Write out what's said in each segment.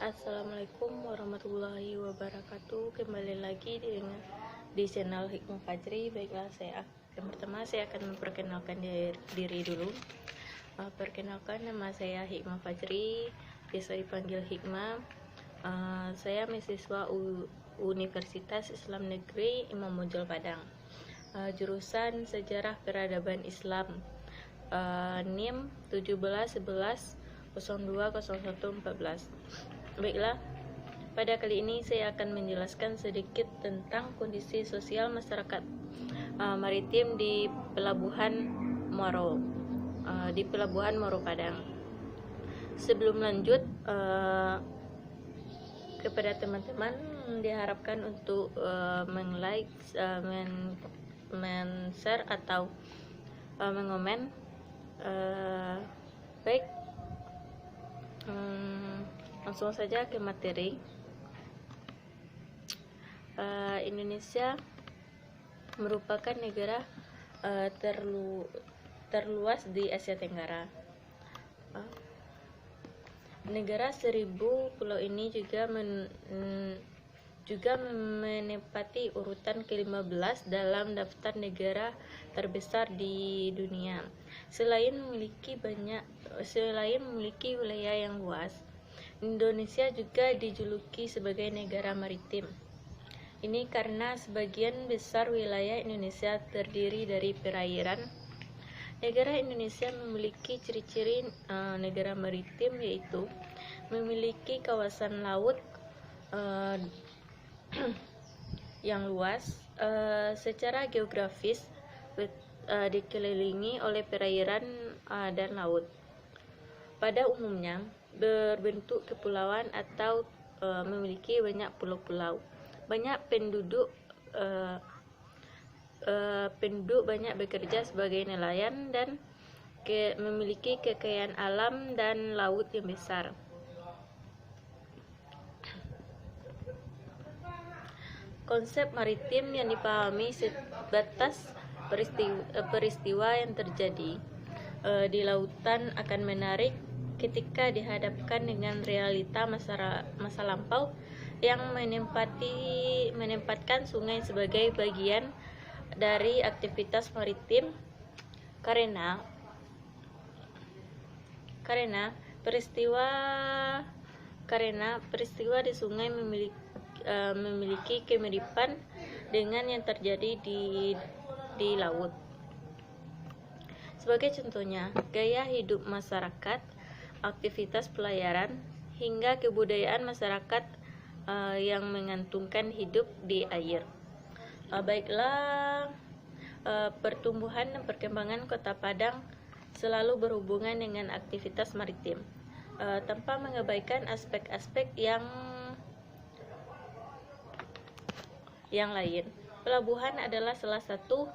Assalamualaikum warahmatullahi wabarakatuh. Kembali lagi di channel Hikmah Fajri. Baiklah, yang pertama saya akan memperkenalkan diri dulu. Perkenalkan, nama saya Hikmah Fajri, biasa dipanggil Hikmah. Saya mahasiswa Universitas Islam Negeri Imam Bonjol Padang, jurusan Sejarah Peradaban Islam, NIM 1711020114. Baiklah, pada kali ini saya akan menjelaskan sedikit tentang kondisi sosial masyarakat maritim di Pelabuhan Muaro Padang. Sebelum lanjut, kepada teman-teman diharapkan untuk meng-like, men-share atau mengomen. Baik, langsung saja ke materi. Indonesia merupakan negara terluas di Asia Tenggara. Negara 1000 pulau ini juga menempati urutan ke-15 dalam daftar negara terbesar di dunia. Selain memiliki wilayah yang luas, Indonesia juga dijuluki sebagai negara maritim. Ini karena sebagian besar wilayah Indonesia terdiri dari perairan. Negara Indonesia memiliki ciri-ciri negara maritim, yaitu memiliki kawasan laut yang luas. Secara geografis dikelilingi oleh perairan dan laut. Pada umumnya berbentuk kepulauan atau memiliki banyak pulau-pulau. Banyak penduduk banyak bekerja sebagai nelayan dan memiliki kekayaan alam dan laut yang besar. Konsep maritim yang dipahami sebatas peristiwa yang terjadi di lautan akan menarik ketika dihadapkan dengan realita masa lampau yang menempatkan sungai sebagai bagian dari aktivitas maritim, karena peristiwa di sungai memiliki kemiripan dengan yang terjadi di laut. Sebagai contohnya, gaya hidup masyarakat, aktivitas pelayaran, hingga kebudayaan masyarakat yang menggantungkan hidup di air. Baiklah, pertumbuhan dan perkembangan Kota Padang selalu berhubungan dengan aktivitas maritim, tanpa mengabaikan aspek-aspek yang lain. Pelabuhan adalah salah satu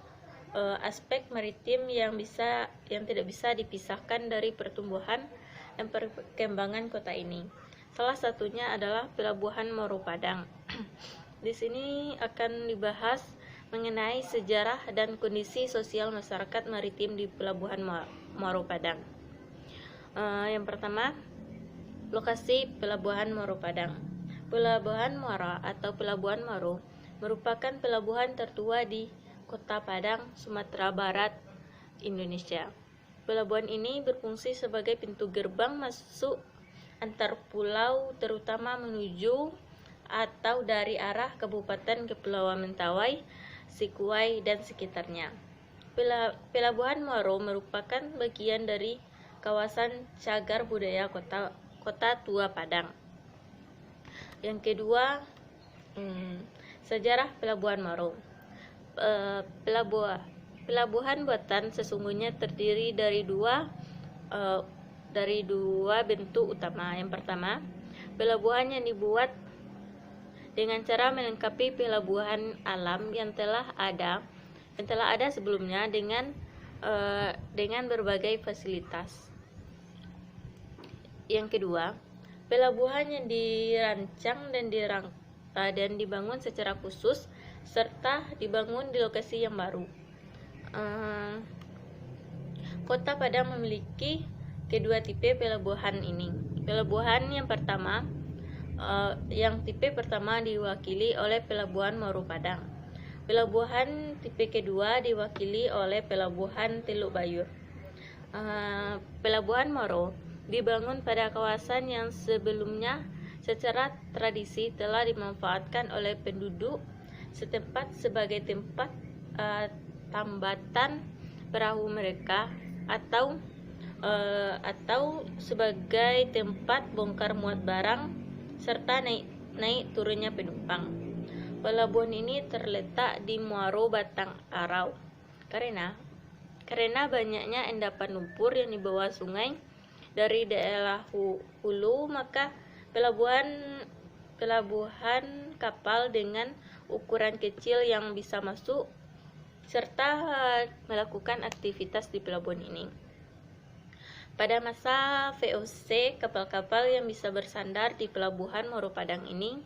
aspek maritim yang tidak bisa dipisahkan dari pertumbuhan dan perkembangan kota ini. Salah satunya adalah Pelabuhan Muaro Padang. Di sini akan dibahas mengenai sejarah dan kondisi sosial masyarakat maritim di Pelabuhan Muaro Padang. Yang pertama, lokasi Pelabuhan Muaro Padang. Pelabuhan Muara atau Pelabuhan Muaro merupakan pelabuhan tertua di Kota Padang, Sumatera Barat, Indonesia. Pelabuhan ini berfungsi sebagai pintu gerbang masuk antar pulau, terutama menuju atau dari arah Kabupaten Kepulauan Mentawai, Sikuai, dan sekitarnya. Pelabuhan Muaro merupakan bagian dari kawasan cagar budaya Kota Tua Padang. Yang kedua, sejarah Pelabuhan Muaro. Pelabuhan buatan sesungguhnya terdiri dari dua bentuk utama. Yang pertama, pelabuhan yang dibuat dengan cara melengkapi pelabuhan alam yang telah ada sebelumnya dengan berbagai fasilitas. Yang kedua, pelabuhan yang dirancang dan dibangun secara khusus serta dibangun di lokasi yang baru. Kota Padang memiliki kedua tipe pelabuhan ini. Pelabuhan yang pertama yang tipe pertama diwakili oleh Pelabuhan Muaro Padang. Pelabuhan tipe kedua diwakili oleh Pelabuhan Teluk Bayur. Pelabuhan Muaro dibangun pada kawasan yang sebelumnya secara tradisi telah dimanfaatkan oleh penduduk setempat sebagai tempat tambatan perahu mereka atau sebagai tempat bongkar muat barang serta naik turunnya penumpang. Pelabuhan ini terletak di Muaro Batang Arau. Karena banyaknya endapan lumpur yang dibawa sungai dari daerah hulu, maka pelabuhan kapal dengan ukuran kecil yang bisa masuk serta melakukan aktivitas di pelabuhan ini. Pada masa VOC, kapal-kapal yang bisa bersandar di Pelabuhan Muaro Padang ini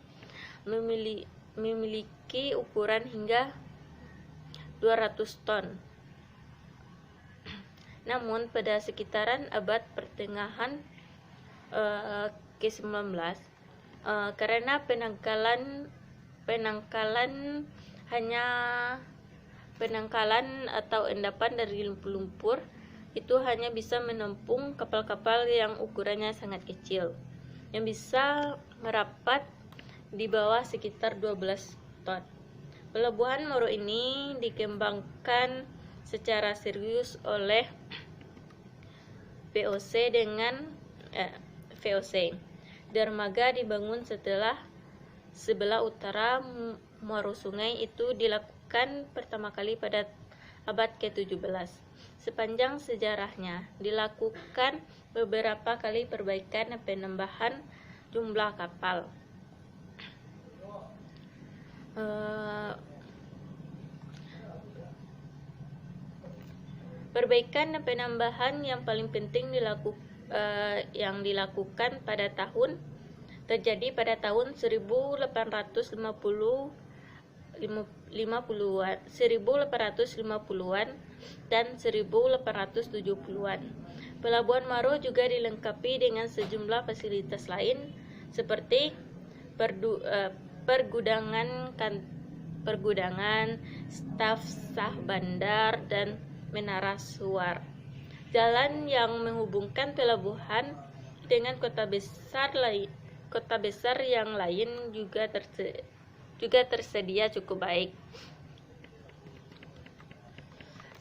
memiliki ukuran hingga 200 ton. Namun pada sekitaran abad pertengahan ke-19, karena penangkalan atau endapan dari lumpur itu hanya bisa menampung kapal-kapal yang ukurannya sangat kecil, yang bisa merapat di bawah sekitar 12 ton. Pelabuhan Muaro ini dikembangkan secara serius oleh VOC Dermaga dibangun sebelah utara Muaro Sungai itu dilakukan pertama kali pada abad ke-17. Sepanjang sejarahnya dilakukan beberapa kali perbaikan dan penambahan jumlah kapal. Perbaikan dan penambahan yang paling penting yang dilakukan terjadi pada tahun 1850-an dan 1870-an. Pelabuhan Muaro juga dilengkapi dengan sejumlah fasilitas lain seperti pergudangan, staf sah bandar, dan menara suar. Jalan yang menghubungkan pelabuhan dengan kota besar yang lain juga tersedia cukup baik.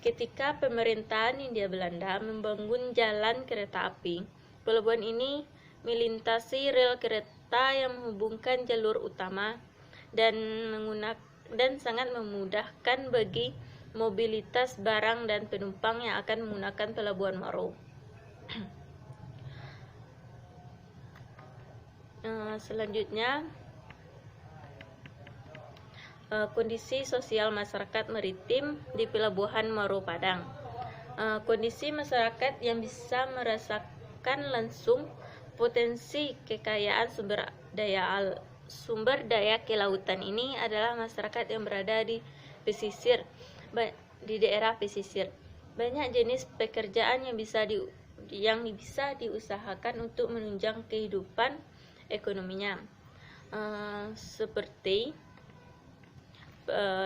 Ketika pemerintahan Hindia Belanda membangun jalan kereta api, pelabuhan ini melintasi rel kereta yang menghubungkan jalur utama dan sangat memudahkan bagi mobilitas barang dan penumpang yang akan menggunakan Pelabuhan Muaro. Selanjutnya, kondisi sosial masyarakat maritim di Pelabuhan Muaro Padang. Kondisi masyarakat yang bisa merasakan langsung potensi kekayaan sumber daya kelautan ini adalah masyarakat yang berada di daerah pesisir. Banyak jenis pekerjaan yang bisa diusahakan untuk menunjang kehidupan ekonominya, seperti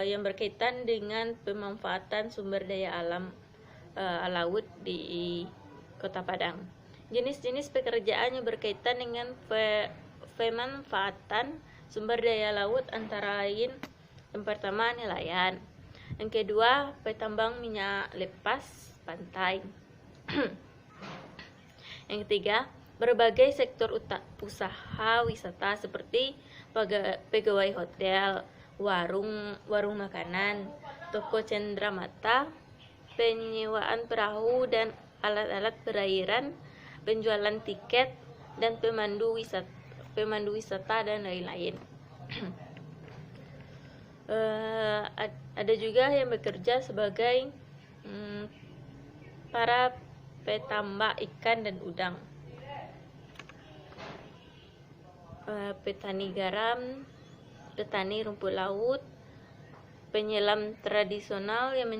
yang berkaitan dengan pemanfaatan sumber daya alam laut di Kota Padang. Jenis-jenis pekerjaan yang berkaitan dengan pemanfaatan sumber daya laut antara lain, yang pertama nelayan, yang kedua petambang minyak lepas pantai, yang ketiga berbagai sektor usaha wisata seperti pegawai hotel, warung makanan, toko cenderamata, penyewaan perahu dan alat-alat perairan, penjualan tiket, dan pemandu wisata dan lain-lain. Ada juga yang bekerja sebagai para petambak ikan dan udang, petani garam, petani rumput laut, penyelam tradisional yang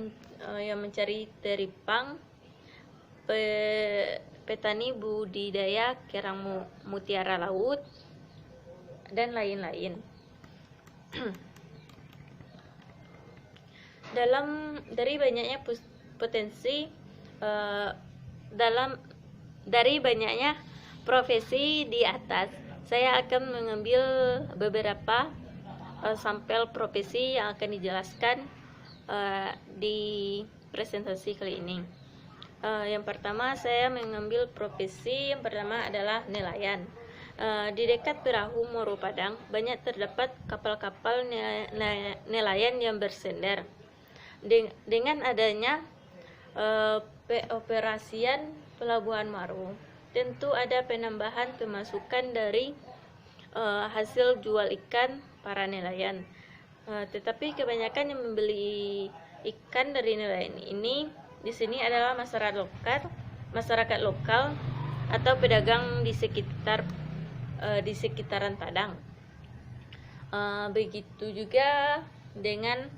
mencari teripang, petani budidaya kerang mutiara laut, dan lain-lain. Dari banyaknya potensi dari banyaknya profesi di atas, saya akan mengambil beberapa sampel profesi yang akan dijelaskan di presentasi kali ini. Yang pertama, saya mengambil profesi yang pertama adalah nelayan. Di dekat perahu Moro Padang banyak terdapat kapal-kapal nelayan yang bersandar. Dengan adanya peoperasian Pelabuhan Maro, tentu ada penambahan pemasukan dari hasil jual ikan para nelayan. Tetapi kebanyakan yang membeli ikan dari nelayan ini di sini adalah masyarakat lokal atau pedagang di sekitaran Padang. Begitu juga dengan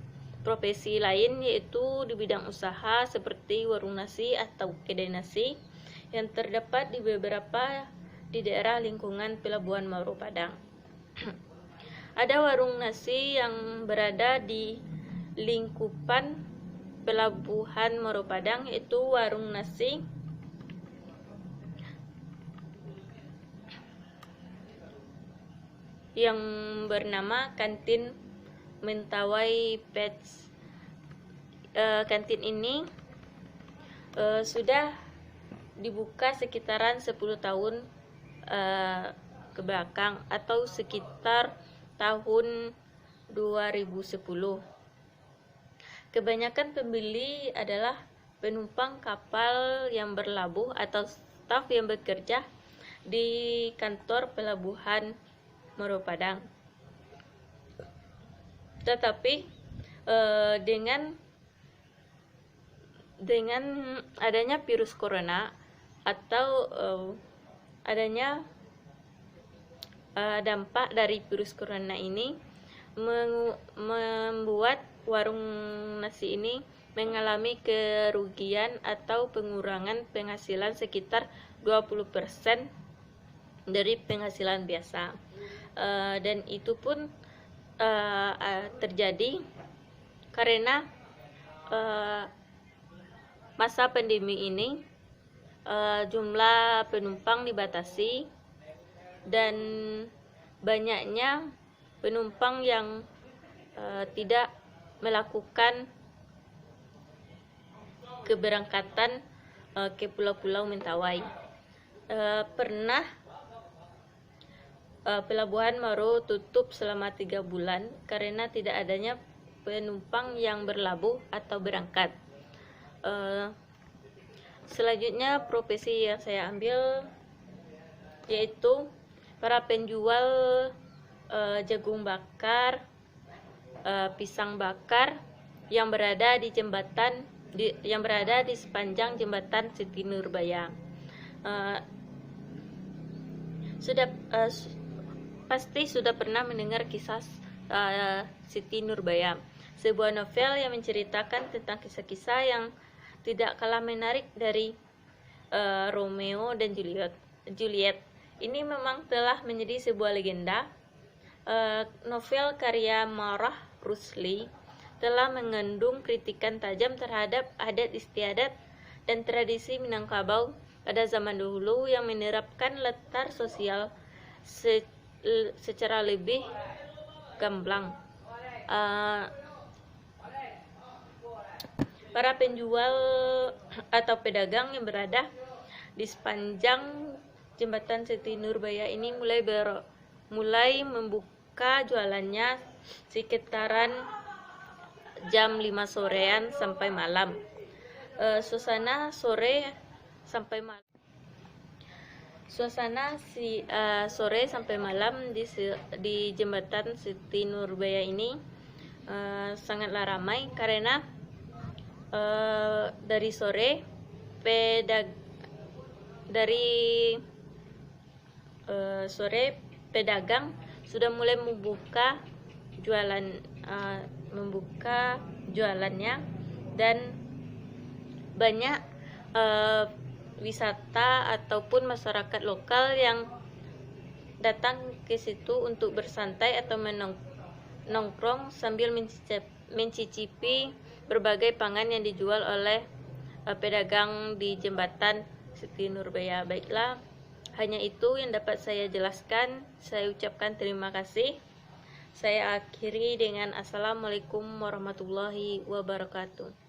profesi lain, yaitu di bidang usaha seperti warung nasi atau kedai nasi yang terdapat di daerah lingkungan Pelabuhan Maro Padang. Ada warung nasi yang berada di lingkupan Pelabuhan Maro Padang, yaitu warung nasi yang bernama Kantin Mentawai Pets. Kantin ini sudah dibuka sekitaran 10 tahun ke belakang atau sekitar tahun 2010. Kebanyakan pembeli adalah penumpang kapal yang berlabuh atau staf yang bekerja di kantor Pelabuhan Maro Padang. Tetapi dengan adanya virus corona atau adanya dampak dari virus corona ini membuat warung nasi ini mengalami kerugian atau pengurangan penghasilan sekitar 20% dari penghasilan biasa. Dan itu pun terjadi karena masa pandemi ini jumlah penumpang dibatasi dan banyaknya penumpang yang tidak melakukan keberangkatan ke pulau-pulau Mentawai. Pernah Pelabuhan Maro tutup selama 3 bulan karena tidak adanya penumpang yang berlabuh atau berangkat. Selanjutnya profesi yang saya ambil yaitu para penjual jagung bakar, pisang bakar yang berada di sepanjang jembatan Siti Nurbaya. Pasti sudah pernah mendengar kisah Siti Nurbaya, sebuah novel yang menceritakan tentang kisah-kisah yang tidak kalah menarik dari Romeo dan Juliet. Ini memang telah menjadi sebuah legenda. Novel karya Marah Rusli telah mengandung kritikan tajam terhadap adat istiadat dan tradisi Minangkabau pada zaman dahulu yang menerapkan letar sosial secara lebih gamblang. Para penjual atau pedagang yang berada di sepanjang jembatan Siti Nurbaya ini mulai membuka jualannya sekitaran jam 5 sorean sampai malam. Suasana sore sampai malam di jembatan Siti Nurbaya ini sangatlah ramai karena dari sore pedagang sudah mulai membuka jualannya dan banyak wisata ataupun masyarakat lokal yang datang ke situ untuk bersantai atau nongkrong sambil mencicipi berbagai pangan yang dijual oleh pedagang di jembatan Siti Nurbaya. Baiklah, hanya itu yang dapat saya jelaskan. Saya ucapkan terima kasih. Saya akhiri dengan Assalamualaikum warahmatullahi wabarakatuh.